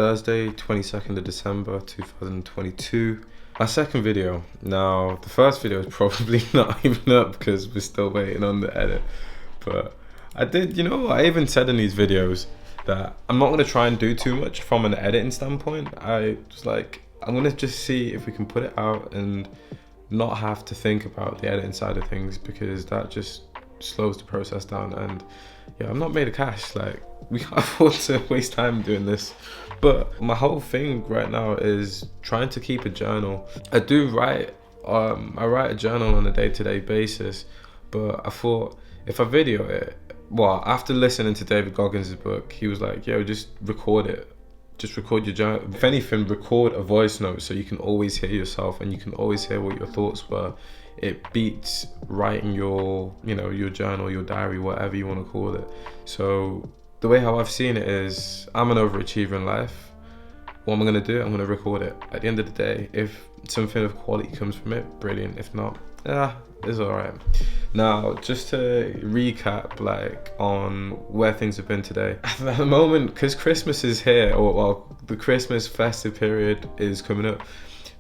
Thursday, 22nd of December 2022. My second video. Now, the first video is probably not even up because we're still waiting on the edit. But I even said in these videos that I'm not going to try and do too much from an editing standpoint. I was like, I'm going to just see if we can put it out and not have to think about the editing side of things, because that just slows the process down. And yeah, I'm not made of cash. Like, we can't afford to waste time doing this. But my whole thing right now is trying to keep a journal. I write a journal on a day-to-day basis, but I thought if I video it, well, after listening to David Goggins' book, he was like, yo, just record it. Just record your journal. If anything, record a voice note so you can always hear yourself and you can always hear what your thoughts were. It beats writing your journal, your diary, whatever you want to call it. So the way how I've seen it is, I'm an overachiever in life. What am I going to do? I'm going to record it. At the end of the day, if something of quality comes from it, brilliant. If not, it's all right. Now, just to recap, on where things have been today. At the moment, because Christmas is here, the Christmas festive period is coming up,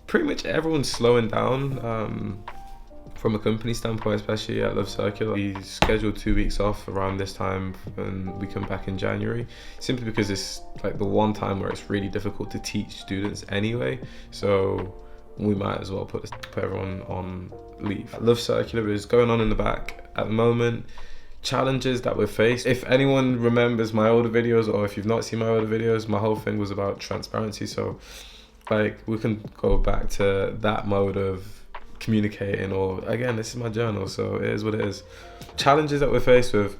pretty much everyone's slowing down. From a company standpoint, especially at Love Circular, we scheduled 2 weeks off around this time and we come back in January, simply because it's the one time where it's really difficult to teach students anyway. So we might as well put everyone on leave. Love Circular is going on in the back at the moment. Challenges that we're faced. If anyone remembers my older videos, or if you've not seen my older videos, my whole thing was about transparency. So we can go back to that mode of communicating, or again, this is my journal, so it is what it is. Challenges that we're faced with.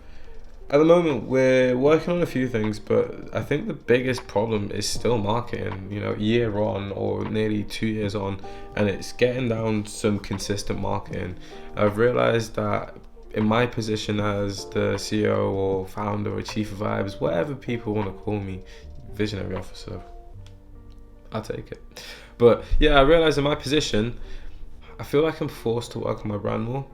At the moment, we're working on a few things, but I think the biggest problem is still marketing, year on or nearly 2 years on, and it's getting down some consistent marketing. I've realized that in my position as the CEO or founder or chief of vibes, whatever people want to call me, visionary officer, I'll take it. But yeah, I realized in my position, I feel like I'm forced to work on my brand more,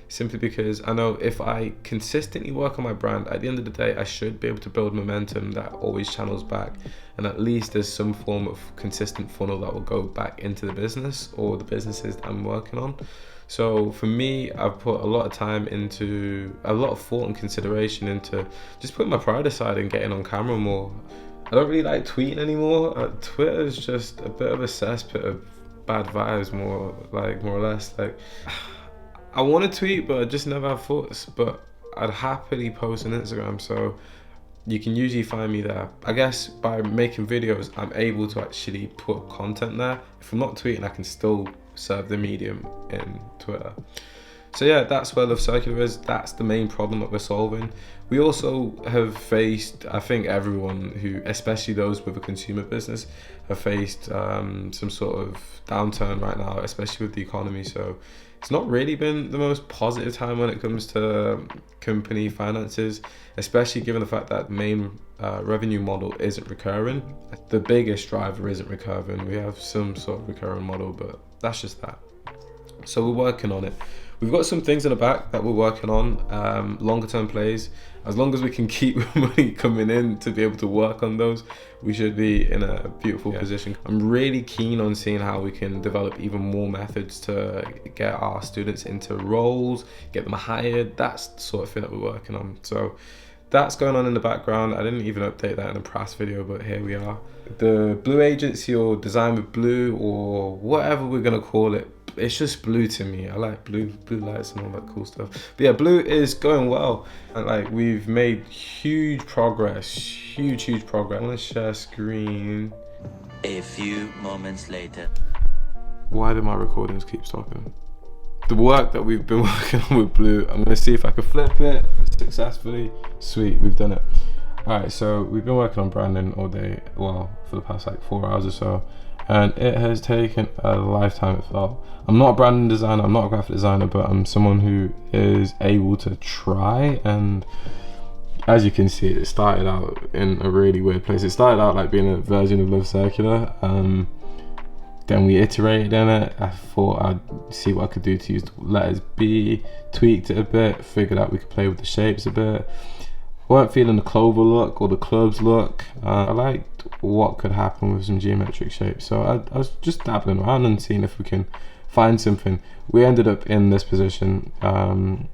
simply because I know if I consistently work on my brand, at the end of the day, I should be able to build momentum that always channels back, and at least there's some form of consistent funnel that will go back into the business or the businesses that I'm working on. So for me, I've put a lot of time into, a lot of thought and consideration into just putting my pride aside and getting on camera more. I don't really like tweeting anymore. Twitter is just a bit of a cesspit of bad vibes, more or less. I want to tweet, but I just never have thoughts. But I'd happily post on Instagram, so you can usually find me there. I guess by making videos, I'm able to actually put content there. If I'm not tweeting, I can still serve the medium in Twitter. So yeah, that's where Love Circular is. That's the main problem that we're solving. We also have faced, I think everyone who, especially those with a consumer business, have faced some sort of downturn right now, especially with the economy. So it's not really been the most positive time when it comes to company finances, especially given the fact that the main revenue model isn't recurring. The biggest driver isn't recurring. We have some sort of recurring model, but that's just that. So we're working on it. We've got some things in the back that we're working on, longer term plays. As long as we can keep money coming in to be able to work on those, we should be in a beautiful position. I'm really keen on seeing how we can develop even more methods to get our students into roles, get them hired. That's the sort of thing that we're working on. So that's going on in the background. I didn't even update that in a past video, but here we are. The Blue Agency, or Design with Blue, or whatever we're gonna call it, it's just blue to me. I like blue lights and all that cool stuff. But yeah, blue is going well, and we've made huge progress. Huge progress. I want to share screen. A few moments later. Why do my recordings keep stopping? The work that we've been working on with blue, I'm gonna see if I can flip it successfully. Sweet, we've done it. All right, so we've been working on branding all day, well, for the past 4 hours or so, and it has taken a lifetime, it felt. I'm not a branding designer, I'm not a graphic designer, but I'm someone who is able to try, and as you can see, it started out in a really weird place. It started out being a version of Love Circular, then we iterated in it. I thought I'd see what I could do to use the letters B, tweaked it a bit, figured out we could play with the shapes a bit. I weren't feeling the Clover look or the Clubs look. I liked what could happen with some geometric shapes. So I was just dabbling around and seeing if we can find something. We ended up in this position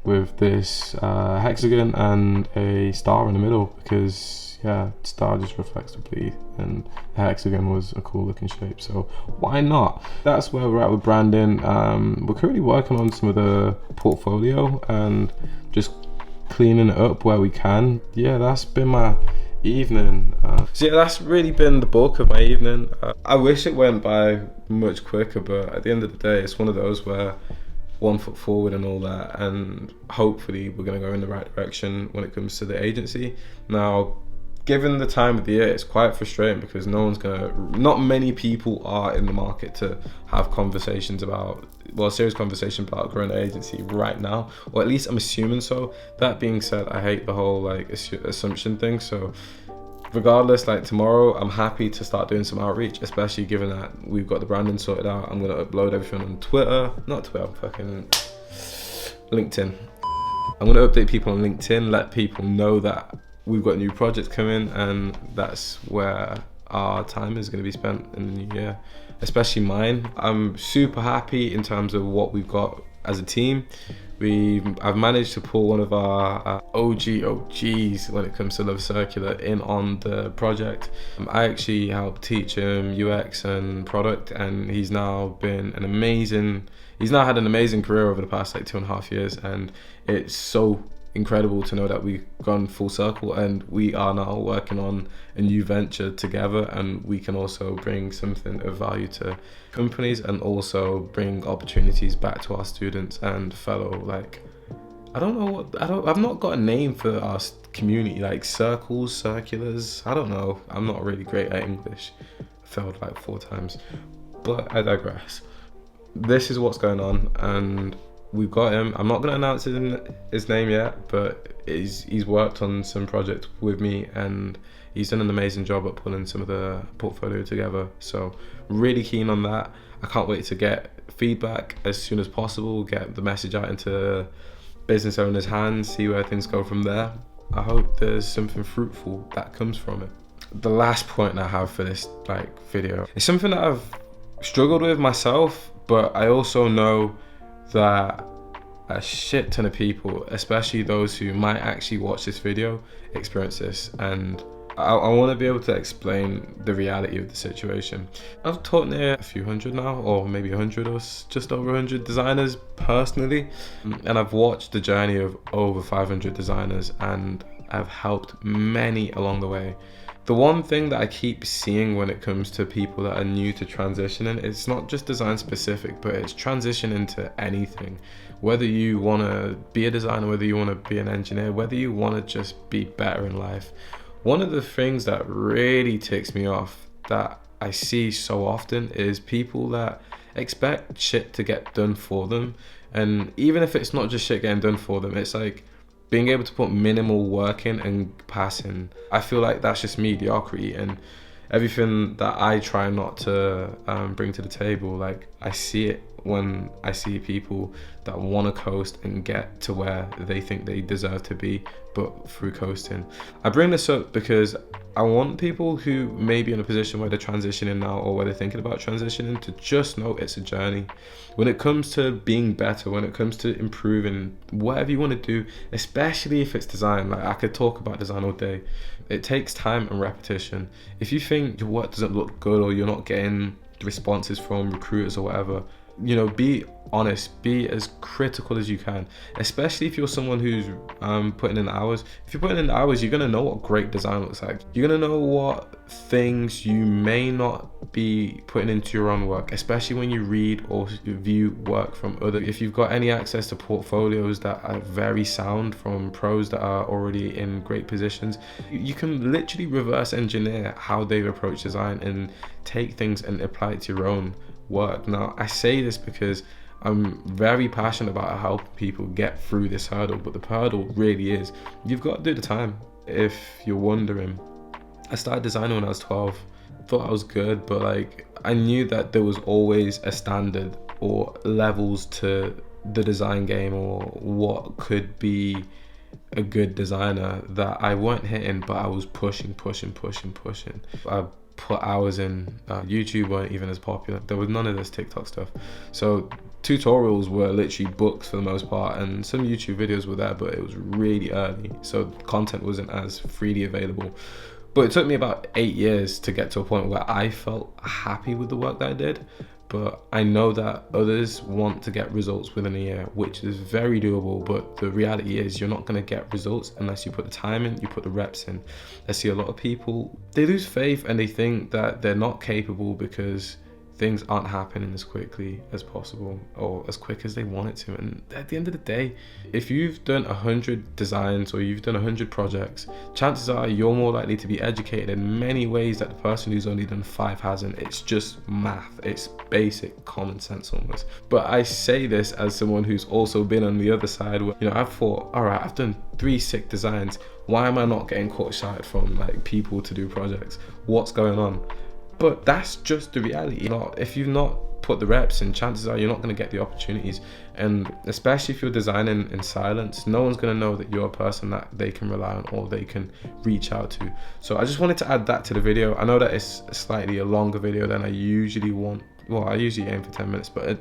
with this hexagon and a star in the middle, because star just reflects the bleed and the hexagon was a cool looking shape, so why not? That's where we're at with branding. We're currently working on some of the portfolio and just cleaning it up where we can. That's been my evening. So that's really been the bulk of my evening. I wish it went by much quicker, but at the end of the day, it's one of those where one foot forward and all that, and hopefully we're going to go in the right direction when it comes to the agency. Now, given the time of the year, it's quite frustrating because not many people are in the market to have serious conversation about growing an agency right now, or at least I'm assuming so. That being said, I hate the whole assumption thing, so regardless, tomorrow I'm happy to start doing some outreach, especially given that we've got the branding sorted out. I'm going to upload everything on fucking LinkedIn. I'm going to update people on LinkedIn, let people know that we've got new projects coming, and that's where our time is going to be spent in the new year, especially mine. I'm super happy in terms of what we've got as a team. I've managed to pull one of our OGs when it comes to Love Circular in on the project. I actually helped teach him UX and product, and he's now had an amazing career over the past 2.5 years, and it's so incredible to know that we've gone full circle and we are now working on a new venture together, and we can also bring something of value to companies and also bring opportunities back to our students and fellow I've not got a name for our community, circles, circulars. I don't know. I'm not really great at English. I failed 4 times, but I digress. This is what's going on, and we've got him. I'm not going to announce his name yet, but he's worked on some projects with me, and he's done an amazing job at pulling some of the portfolio together. So really keen on that. I can't wait to get feedback as soon as possible, get the message out into business owners' hands, see where things go from there. I hope there's something fruitful that comes from it. The last point I have for this video is something that I've struggled with myself, but I also know that a shit ton of people, especially those who might actually watch this video, experience this, and I want to be able to explain the reality of the situation. I've taught near a few hundred now, or maybe 100 or just over 100 designers personally, and I've watched the journey of over 500 designers, and I've helped many along the way. The one thing that I keep seeing when it comes to people that are new to transitioning, it's not just design specific, but it's transition into anything. Whether you want to be a designer, whether you want to be an engineer, whether you want to just be better in life. One of the things that really ticks me off that I see so often is people that expect shit to get done for them. And even if it's not just shit getting done for them, it's being able to put minimal work in and passing. I feel like that's just mediocrity, and everything that I try not to bring to the table, I see it when I see people that want to coast and get to where they think they deserve to be, but through coasting. I bring this up because I want people who may be in a position where they're transitioning now, or where they're thinking about transitioning, to just know it's a journey. When it comes to being better, when it comes to improving whatever you want to do, especially if it's design, I could talk about design all day. It takes time and repetition. If you think your work doesn't look good, or you're not getting responses from recruiters or whatever, be honest, be as critical as you can, especially if you're someone who's putting in the hours. If you're putting in the hours, you're going to know what great design looks like. You're going to know what things you may not be putting into your own work, especially when you read or view work from others. If you've got any access to portfolios that are very sound from pros that are already in great positions, you can literally reverse engineer how they've approached design and take things and apply it to your own work. Now, I say this because I'm very passionate about helping people get through this hurdle, but the hurdle really is, you've got to do the time. If you're wondering, I started designing when I was 12. Thought I was good, but I knew that there was always a standard or levels to the design game, or what could be a good designer, that I weren't hitting, but I was pushing. I put hours in. YouTube weren't even as popular. There was none of this TikTok stuff. So tutorials were literally books for the most part, and some YouTube videos were there, but it was really early, so content wasn't as freely available. But it took me about 8 years to get to a point where I felt happy with the work that I did. But I know that others want to get results within a year, which is very doable. But the reality is you're not going to get results unless you put the time in, you put the reps in. I see a lot of people, they lose faith and they think that they're not capable because things aren't happening as quickly as possible or as quick as they want it to. And at the end of the day, if you've done 100 designs or you've done 100 projects, chances are you're more likely to be educated in many ways that the person who's only done 5 hasn't. It's just math. It's basic common sense almost. But I say this as someone who's also been on the other side where, I've thought, all right, I've done 3 sick designs. Why am I not getting caught short from like people to do projects? What's going on? But that's just the reality. If you've not put the reps in, chances are you're not going to get the opportunities. And especially if you're designing in silence, no one's going to know that you're a person that they can rely on or they can reach out to. So I just wanted to add that to the video. I know that it's slightly a longer video than I usually want. Well, I usually aim for 10 minutes, but I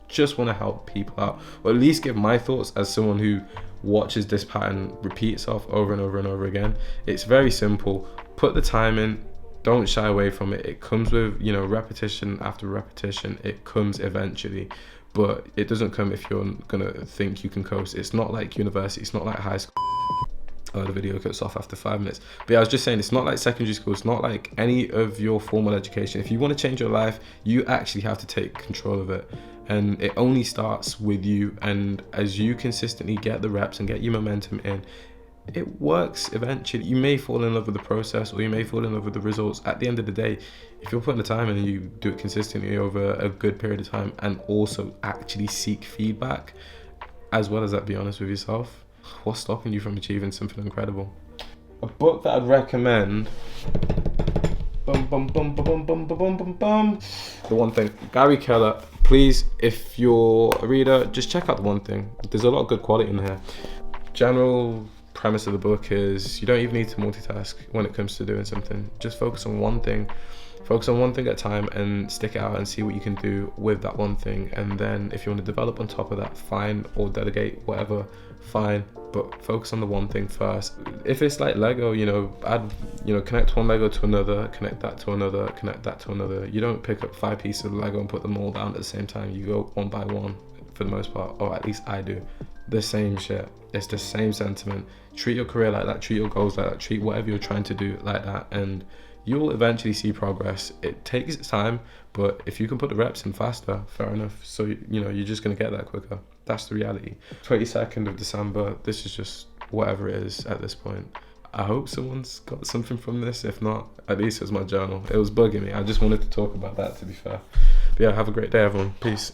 just want to help people out, or at least give my thoughts as someone who watches this pattern repeat itself over and over and over again. It's very simple. Put the time in. Don't shy away from it. It comes with, repetition after repetition. It comes eventually, but it doesn't come if you're gonna think you can coast. It's not like university. It's not like high school. The video cuts off after 5 minutes. But yeah, I was just saying, it's not like secondary school. It's not like any of your formal education. If you want to change your life, you actually have to take control of it. And it only starts with you. And as you consistently get the reps and get your momentum in, it works eventually. You may fall in love with the process or you may fall in love with the results. At the end of the day, if you're putting the time in and you do it consistently over a good period of time and also actually seek feedback, as well as that, be honest with yourself, what's stopping you from achieving something incredible? A book that I'd recommend, The One Thing, Gary Keller. Please, if you're a reader, just check out The One Thing. There's a lot of good quality in here. General premise of the book is you don't even need to multitask when it comes to doing something. Just focus on one thing at a time and stick it out and see what you can do with that one thing. And then if you want to develop on top of that, fine, or delegate, whatever, fine, but focus on the one thing first. If it's like Lego, connect one Lego to another, connect that to another, connect that to another. You don't pick up 5 pieces of Lego and put them all down at the same time. You go one by one for the most part, or at least I do. The same shit. It's the same sentiment. Treat your career like that, treat your goals like that, treat whatever you're trying to do like that, and you'll eventually see progress. It takes its time, but if you can put the reps in faster, fair enough. So, you're just going to get that quicker. That's the reality. 22nd of December, this is just whatever it is at this point. I hope someone's got something from this. If not, at least it's my journal. It was bugging me. I just wanted to talk about that, to be fair. But yeah, have a great day, everyone. Peace.